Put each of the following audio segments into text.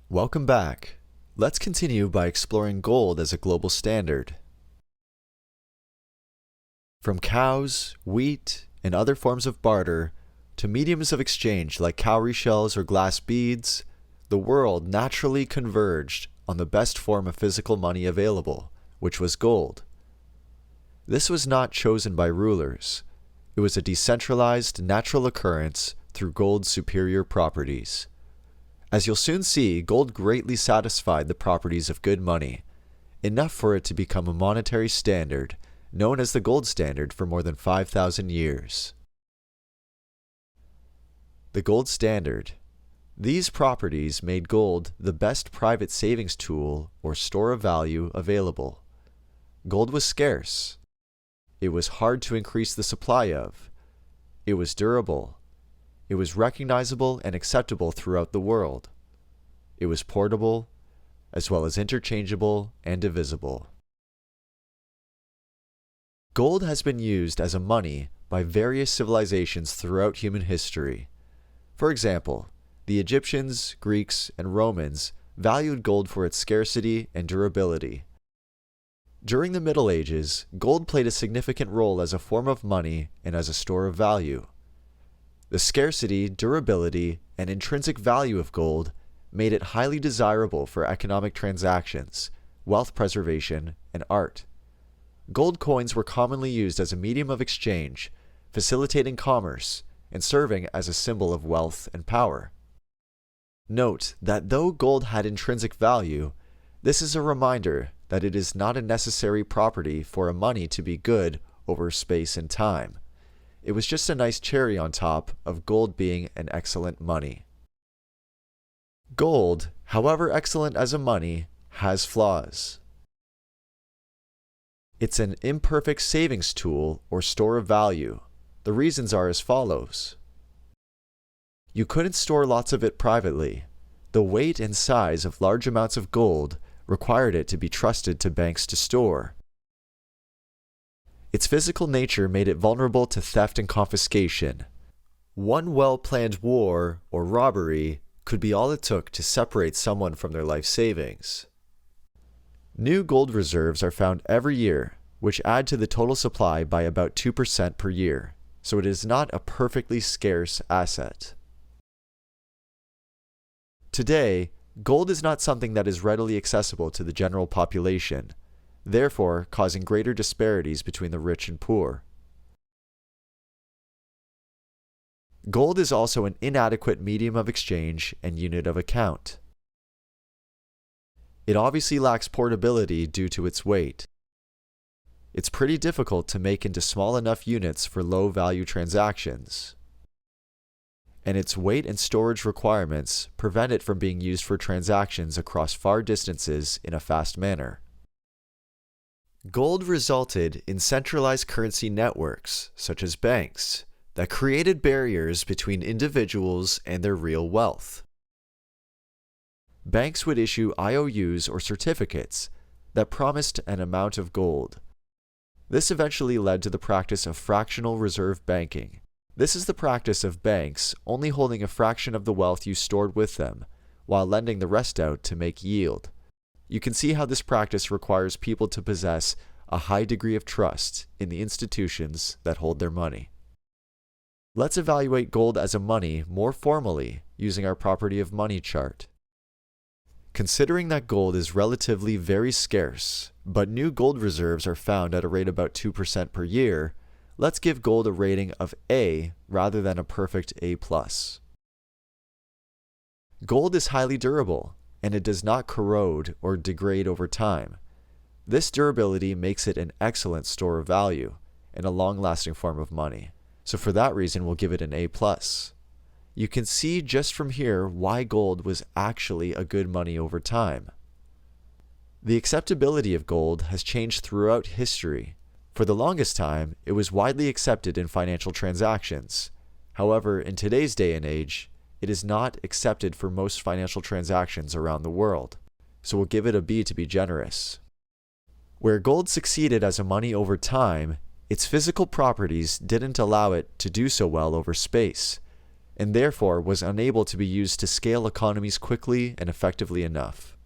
Welcome back. Let's continue by exploring gold as a global standard. From cows, wheat, and other forms of barter, to mediums of exchange like cowrie shells or glass beads, the world naturally converged on the best form of physical money available, which was gold. This was not chosen by rulers. It was a decentralized, natural occurrence through gold's superior properties. As you'll soon see, gold greatly satisfied the properties of good money, enough for it to become a monetary standard, known as the gold standard for more than 5,000 years. The gold standard. These properties made gold the best private savings tool or store of value available. Gold was scarce. It was hard to increase the supply of. It was durable. It was recognizable and acceptable throughout the world. It was portable, as well as interchangeable and divisible. Gold has been used as a money by various civilizations throughout human history. For example, the Egyptians, Greeks, and Romans valued gold for its scarcity and durability. During the Middle Ages, gold played a significant role as a form of money and as a store of value. The scarcity, durability, and intrinsic value of gold made it highly desirable for economic transactions, wealth preservation, and art. Gold coins were commonly used as a medium of exchange, facilitating commerce, and serving as a symbol of wealth and power. Note that though gold had intrinsic value, this is a reminder that it is not a necessary property for a money to be good over space and time. It was just a nice cherry on top of gold being an excellent money. Gold, however excellent as a money, has flaws. It's an imperfect savings tool or store of value. The reasons are as follows. You couldn't store lots of it privately. The weight and size of large amounts of gold required it to be trusted to banks to store. Its physical nature made it vulnerable to theft and confiscation. One well-planned war or robbery could be all it took to separate someone from their life savings. New gold reserves are found every year, which add to the total supply by about 2% per year, so it is not a perfectly scarce asset. Today, gold is not something that is readily accessible to the general population, therefore causing greater disparities between the rich and poor. Gold is also an inadequate medium of exchange and unit of account. It obviously lacks portability due to its weight. It's pretty difficult to make into small enough units for low-value transactions. And its weight and storage requirements prevent it from being used for transactions across far distances in a fast manner. Gold resulted in centralized currency networks, such as banks, that created barriers between individuals and their real wealth. Banks would issue IOUs or certificates that promised an amount of gold. This eventually led to the practice of fractional reserve banking. This is the practice of banks only holding a fraction of the wealth you stored with them, while lending the rest out to make yield. You can see how this practice requires people to possess a high degree of trust in the institutions that hold their money. Let's evaluate gold as a money more formally using our property of money chart. Considering that gold is relatively very scarce, but new gold reserves are found at a rate about 2% per year, let's give gold a rating of A rather than a perfect A+. Gold is highly durable, and it does not corrode or degrade over time. This durability makes it an excellent store of value and a long-lasting form of money. So for that reason, we'll give it an A+. You can see just from here why gold was actually a good money over time. The acceptability of gold has changed throughout history. For the longest time, it was widely accepted in financial transactions. However, in today's day and age, it is not accepted for most financial transactions around the world. So we'll give it a B to be generous. Where gold succeeded as a money over time, its physical properties didn't allow it to do so well over space. and therefore was unable to be used to scale economies quickly and effectively enough.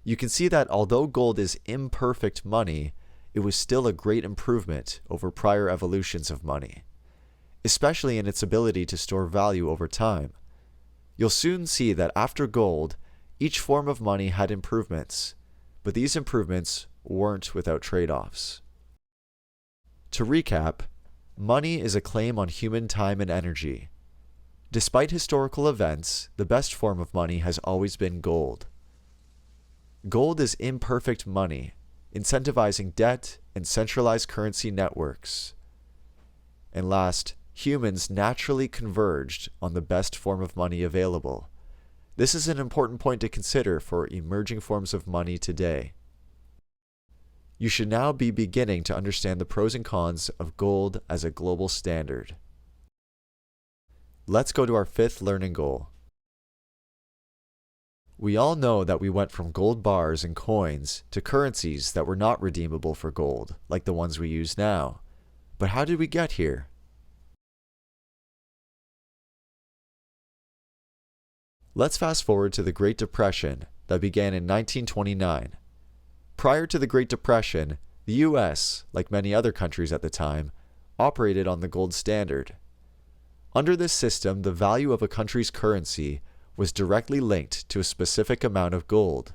You can see that although gold is imperfect money, it was still a great improvement over prior evolutions of money, especially in its ability to store value over time. You'll soon see that after gold, each form of money had improvements, but these improvements weren't without trade-offs. To recap, money is a claim on human time and energy. Despite historical events, the best form of money has always been gold. Gold is imperfect money, incentivizing debt and centralized currency networks. And last, humans naturally converged on the best form of money available. This is an important point to consider for emerging forms of money today. You should now be beginning to understand the pros and cons of gold as a global standard. Let's go to our fifth learning goal. We all know that we went from gold bars and coins to currencies that were not redeemable for gold, like the ones we use now. But how did we get here? Let's fast forward to the Great Depression that began in 1929. Prior to the Great Depression, the US, like many other countries at the time, operated on the gold standard. Under this system, the value of a country's currency was directly linked to a specific amount of gold.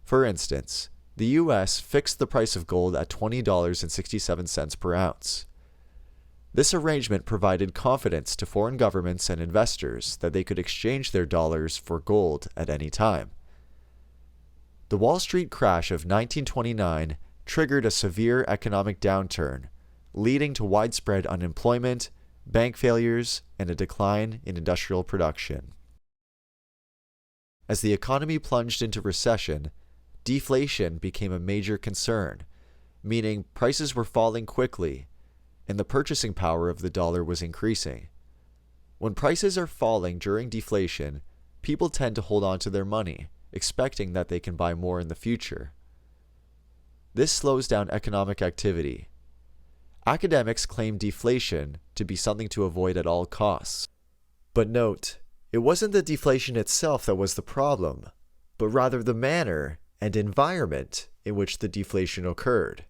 For instance, the US fixed the price of gold at $20.67 per ounce. This arrangement provided confidence to foreign governments and investors that they could exchange their dollars for gold at any time. The Wall Street crash of 1929 triggered a severe economic downturn, leading to widespread unemployment, bank failures, and a decline in industrial production. As the economy plunged into recession, deflation became a major concern, meaning prices were falling quickly, and the purchasing power of the dollar was increasing. When prices are falling during deflation, people tend to hold on to their money, expecting that they can buy more in the future. This slows down economic activity. Academics claim deflation to be something to avoid at all costs. But note, it wasn't the deflation itself that was the problem, but rather the manner and environment in which the deflation occurred.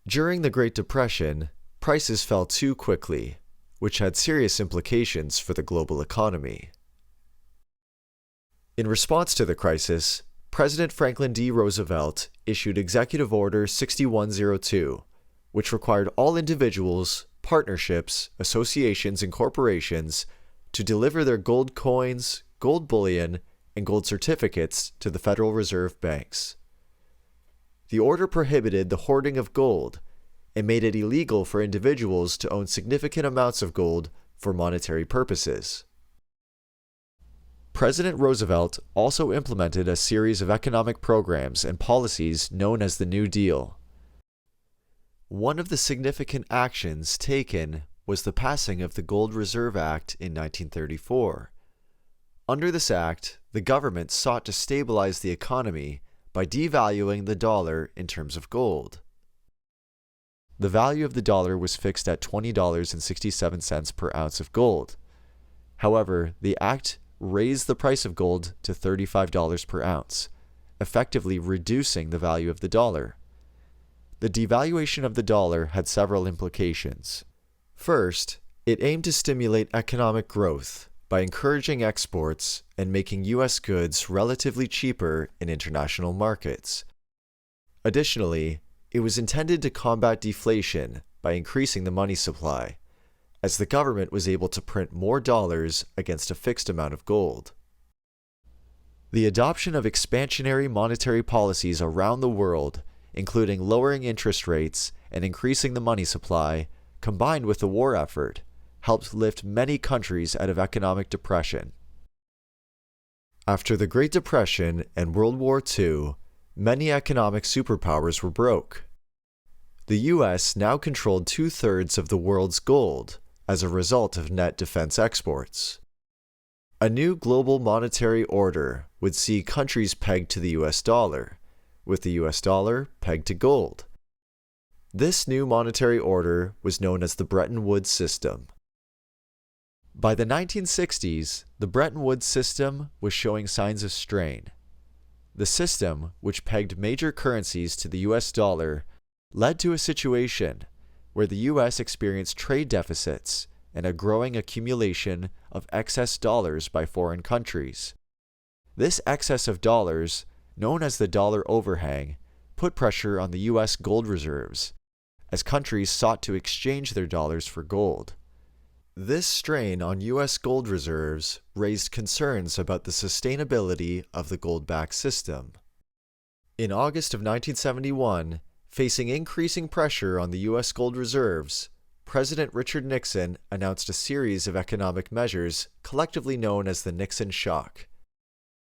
During the Great Depression, prices fell too quickly, which had serious implications for the global economy. In response to the crisis, President Franklin D. Roosevelt issued Executive Order 6102, which required all individuals, partnerships, associations, and corporations to deliver their gold coins, gold bullion, and gold certificates to the Federal Reserve banks. The order prohibited the hoarding of gold and made it illegal for individuals to own significant amounts of gold for monetary purposes. President Roosevelt also implemented a series of economic programs and policies known as the New Deal. One of the significant actions taken was the passing of the Gold Reserve Act in 1934. Under this act, the government sought to stabilize the economy by devaluing the dollar in terms of gold. The value of the dollar was fixed at $20.67 per ounce of gold. However, the act raised the price of gold to $35 per ounce, effectively reducing the value of the dollar. The devaluation of the dollar had several implications. First, it aimed to stimulate economic growth by encouraging exports and making U.S. goods relatively cheaper in international markets. Additionally, it was intended to combat deflation by increasing the money supply, as the government was able to print more dollars against a fixed amount of gold. The adoption of expansionary monetary policies around the world, including lowering interest rates and increasing the money supply, combined with the war effort, helped lift many countries out of economic depression. After the Great Depression and World War II, many economic superpowers were broke. The U.S. now controlled 2/3 of the world's gold as a result of net defense exports. A new global monetary order would see countries pegged to the U.S. dollar, with the U.S. dollar pegged to gold. This new monetary order was known as the Bretton Woods system. By the 1960s, the Bretton Woods system was showing signs of strain. The system, which pegged major currencies to the US dollar, led to a situation where the US experienced trade deficits and a growing accumulation of excess dollars by foreign countries. This excess of dollars, known as the dollar overhang, put pressure on the US gold reserves, as countries sought to exchange their dollars for gold. This strain on US gold reserves raised concerns about the sustainability of the gold-backed system. In August of 1971, facing increasing pressure on the US gold reserves, President Richard Nixon announced a series of economic measures collectively known as the Nixon Shock.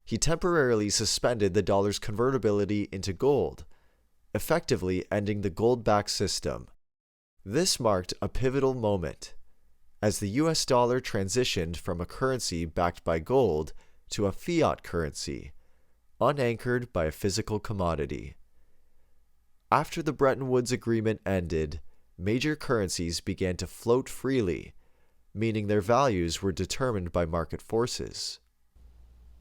He temporarily suspended the dollar's convertibility into gold, effectively ending the gold-backed system. This marked a pivotal moment, as the US dollar transitioned from a currency backed by gold to a fiat currency, unanchored by a physical commodity. After the Bretton Woods Agreement ended, major currencies began to float freely, meaning their values were determined by market forces.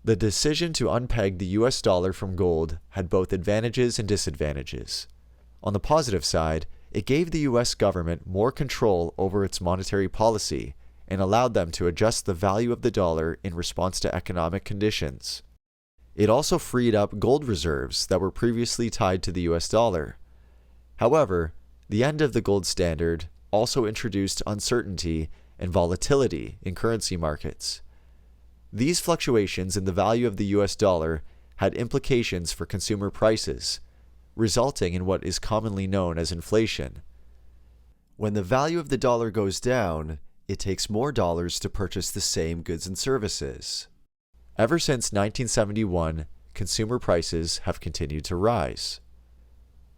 The decision to unpeg the US dollar from gold had both advantages and disadvantages. On the positive side, it gave the US government more control over its monetary policy and allowed them to adjust the value of the dollar in response to economic conditions. It also freed up gold reserves that were previously tied to the US dollar. However, the end of the gold standard also introduced uncertainty and volatility in currency markets. These fluctuations in the value of the US dollar had implications for consumer prices, resulting in what is commonly known as inflation. When the value of the dollar goes down, it takes more dollars to purchase the same goods and services. Ever since 1971, consumer prices have continued to rise.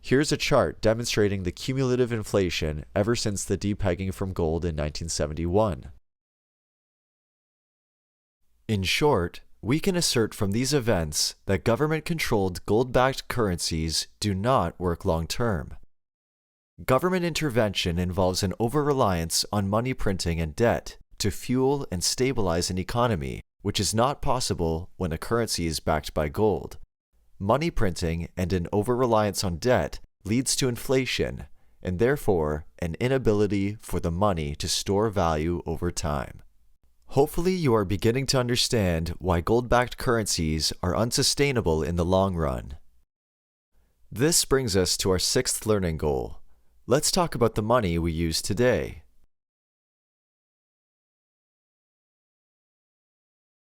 Here's a chart demonstrating the cumulative inflation ever since the depegging from gold in 1971. In short, we can assert from these events that government-controlled gold-backed currencies do not work long-term. Government intervention involves an over-reliance on money printing and debt to fuel and stabilize an economy, which is not possible when a currency is backed by gold. Money printing and an over-reliance on debt leads to inflation, and therefore an inability for the money to store value over time. Hopefully you are beginning to understand why gold-backed currencies are unsustainable in the long run. This brings us to our sixth learning goal. Let's talk about the money we use today.